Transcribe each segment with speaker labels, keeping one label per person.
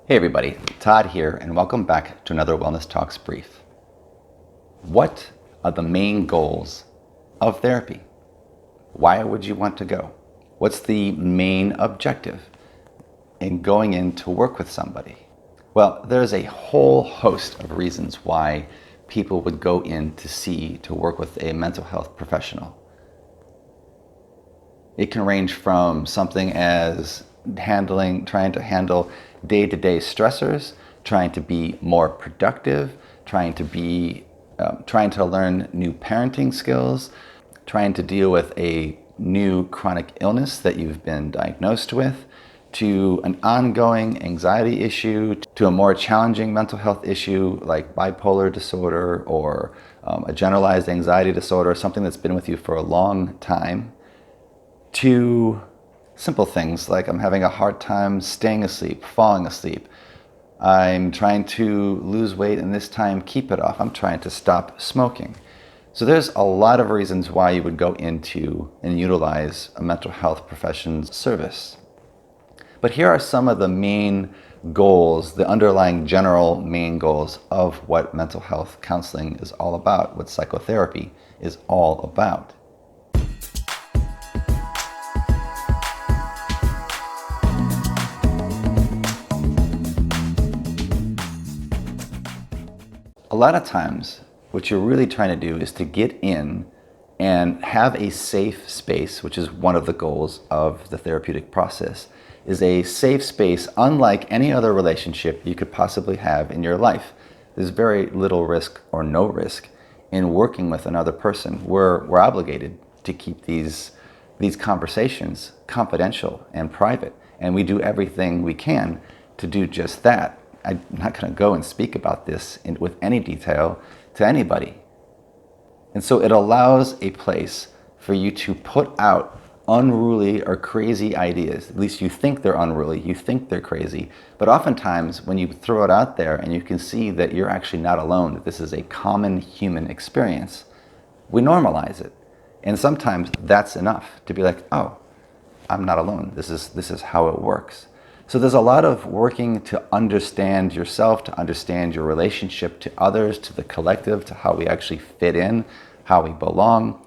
Speaker 1: Hey everybody, Todd here, and welcome back to another Wellness Talks brief. What are the main goals of therapy? Why would you want to go? What's the main objective in going in to work with somebody? Well, there's a whole host of reasons why people would go in to work with a mental health professional. It can range from something as trying to handle day-to-day stressors, trying to be more productive, trying to learn new parenting skills, trying to deal with a new chronic illness that you've been diagnosed with, to an ongoing anxiety issue, to a more challenging mental health issue like bipolar disorder or a generalized anxiety disorder, something that's been with you for a long time, to simple things like I'm having a hard time staying asleep, falling asleep. I'm trying to lose weight and this time keep it off. I'm trying to stop smoking. So there's a lot of reasons why you would go into and utilize a mental health profession's service. But here are some of the main goals, the underlying general main goals of what mental health counseling is all about, what psychotherapy is all about. A lot of times, what you're really trying to do is to get in and have a safe space, which is one of the goals of the therapeutic process, is a safe space unlike any other relationship you could possibly have in your life. There's very little risk or no risk in working with another person. We're obligated to keep these conversations confidential and private, and we do everything we can to do just that. I'm not going to go and speak about this with any detail to anybody. And so it allows a place for you to put out unruly or crazy ideas. At least you think they're unruly, you think they're crazy. But oftentimes when you throw it out there and you can see that you're actually not alone, that this is a common human experience, we normalize it. And sometimes that's enough to be like, oh, I'm not alone. This is how it works. So there's a lot of working to understand yourself, to understand your relationship to others, to the collective, to how we actually fit in, how we belong.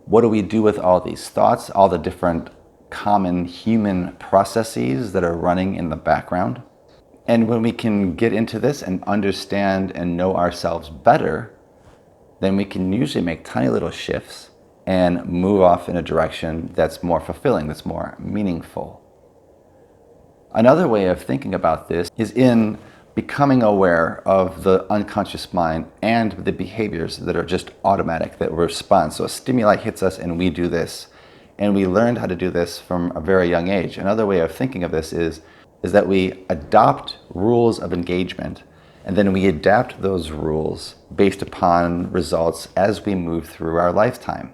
Speaker 1: What do we do with all these thoughts, all the different common human processes that are running in the background? And when we can get into this and understand and know ourselves better, then we can usually make tiny little shifts and move off in a direction that's more fulfilling, that's more meaningful. Another way of thinking about this is in becoming aware of the unconscious mind and the behaviors that are just automatic, that respond. So a stimuli hits us and we do this. And we learned how to do this from a very young age. Another way of thinking of this is that we adopt rules of engagement and then we adapt those rules based upon results as we move through our lifetime.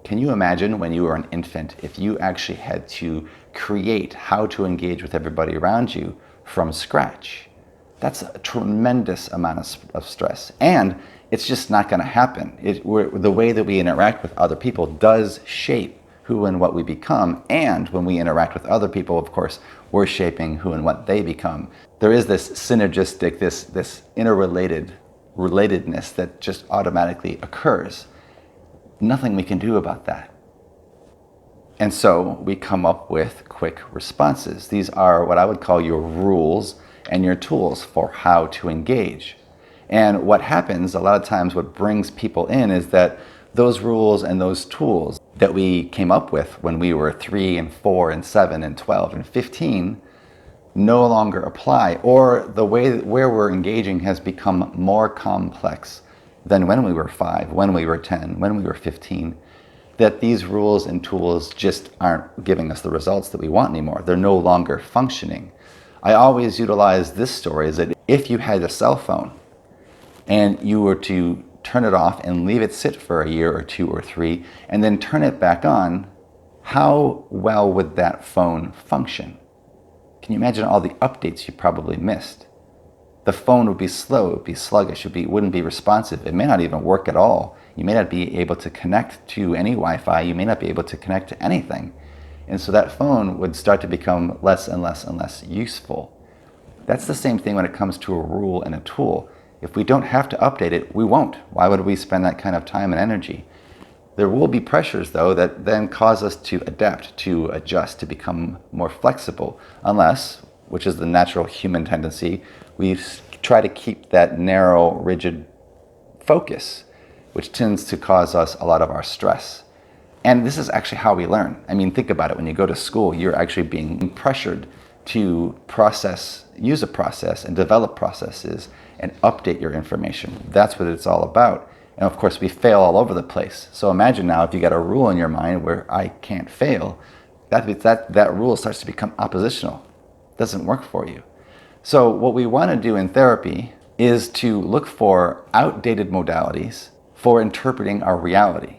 Speaker 1: Can you imagine when you were an infant if you actually had to create how to engage with everybody around you from scratch? That's a tremendous amount of stress. And it's just not going to happen. The way that we interact with other people does shape who and what we become. And when we interact with other people, of course, we're shaping who and what they become. There is this synergistic, this interrelatedness that just automatically occurs. Nothing we can do about that. And so we come up with quick responses. These are what I would call your rules and your tools for how to engage. And what happens a lot of times, what brings people in is that those rules and those tools that we came up with when we were 3 and 4 and 7 and 12 and 15 no longer apply, or the way where we're engaging has become more complex than when we were 5, when we were 10, when we were 15, that these rules and tools just aren't giving us the results that we want anymore. They're no longer functioning. I always utilize this story is that if you had a cell phone and you were to turn it off and leave it sit for a year or 2 or 3 and then turn it back on, how well would that phone function? Can you imagine all the updates you probably missed? The phone would be slow, it would be sluggish, it wouldn't be responsive. It may not even work at all. You may not be able to connect to any Wi-Fi. You may not be able to connect to anything. And so that phone would start to become less and less and less useful. That's the same thing when it comes to a rule and a tool. If we don't have to update it, we won't. Why would we spend that kind of time and energy? There will be pressures, though, that then cause us to adapt, to adjust, to become more flexible, unless, which is the natural human tendency, we try to keep that narrow, rigid focus, which tends to cause us a lot of our stress. And this is actually how we learn. I mean, think about it. When you go to school, you're actually being pressured to use a process and develop processes and update your information. That's what it's all about. And of course, we fail all over the place. So imagine now if you got a rule in your mind where I can't fail, that rule starts to become oppositional. It doesn't work for you. So what we want to do in therapy is to look for outdated modalities for interpreting our reality,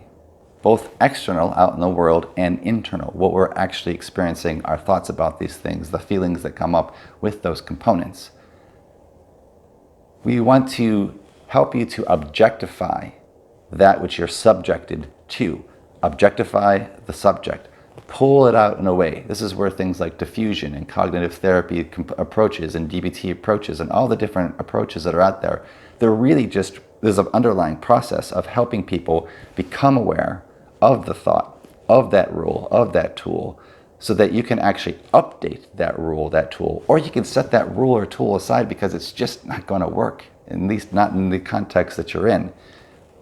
Speaker 1: both external out in the world and internal, what we're actually experiencing, our thoughts about these things, the feelings that come up with those components. We want to help you to objectify that which you're subjected to. Objectify the subject. Pull it out in a way. This is where things like diffusion and cognitive therapy approaches and DBT approaches and all the different approaches that are out there, they're really just, there's an underlying process of helping people become aware of the thought, of that rule, of that tool, so that you can actually update that rule, that tool, or you can set that rule or tool aside because it's just not going to work, at least not in the context that you're in.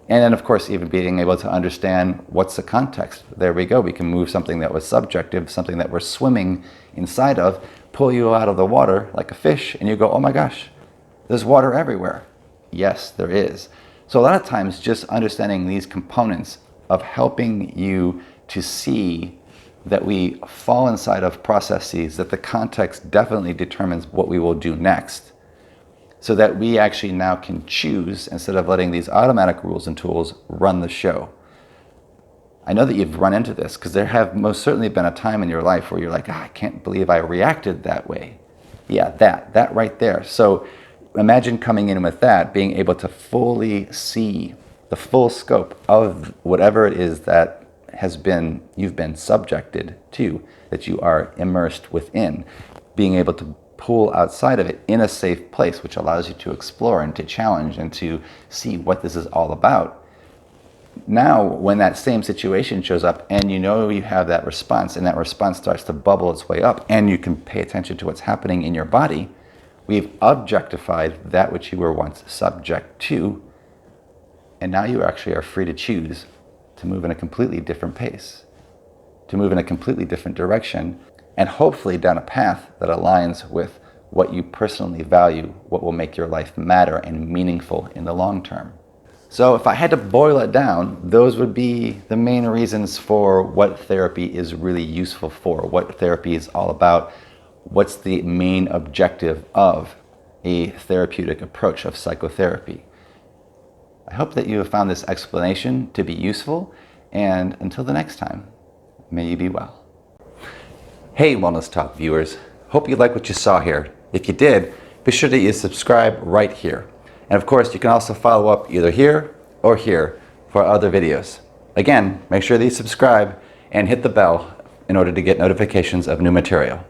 Speaker 1: And then, of course, even being able to understand what's the context. There we go. We can move something that was subjective, something that we're swimming inside of, pull you out of the water like a fish, and you go, oh my gosh, there's water everywhere. Yes, there is. So a lot of times just understanding these components of helping you to see that we fall inside of processes, that the context definitely determines what we will do next, so that we actually now can choose instead of letting these automatic rules and tools run the show. I know that you've run into this because there have most certainly been a time in your life where you're like, I can't believe I reacted that way. Yeah, that right there. So imagine coming in with that, being able to fully see the full scope of whatever it is that you've been subjected to, that you are immersed within, being able to pull outside of it in a safe place, which allows you to explore and to challenge and to see what this is all about. Now, when that same situation shows up and you know you have that response and that response starts to bubble its way up and you can pay attention to what's happening in your body, we've objectified that which you were once subject to, and now you actually are free to choose to move in a completely different pace, to move in a completely different direction, and hopefully down a path that aligns with what you personally value, what will make your life matter and meaningful in the long term. So if I had to boil it down, those would be the main reasons for what therapy is really useful for, what therapy is all about, what's the main objective of a therapeutic approach of psychotherapy. I hope that you have found this explanation to be useful, and until the next time, may you be well. Hey Wellness Talk viewers, hope you like what you saw here. If you did, be sure that you subscribe right here. And of course, you can also follow up either here or here for other videos. Again, make sure that you subscribe and hit the bell in order to get notifications of new material.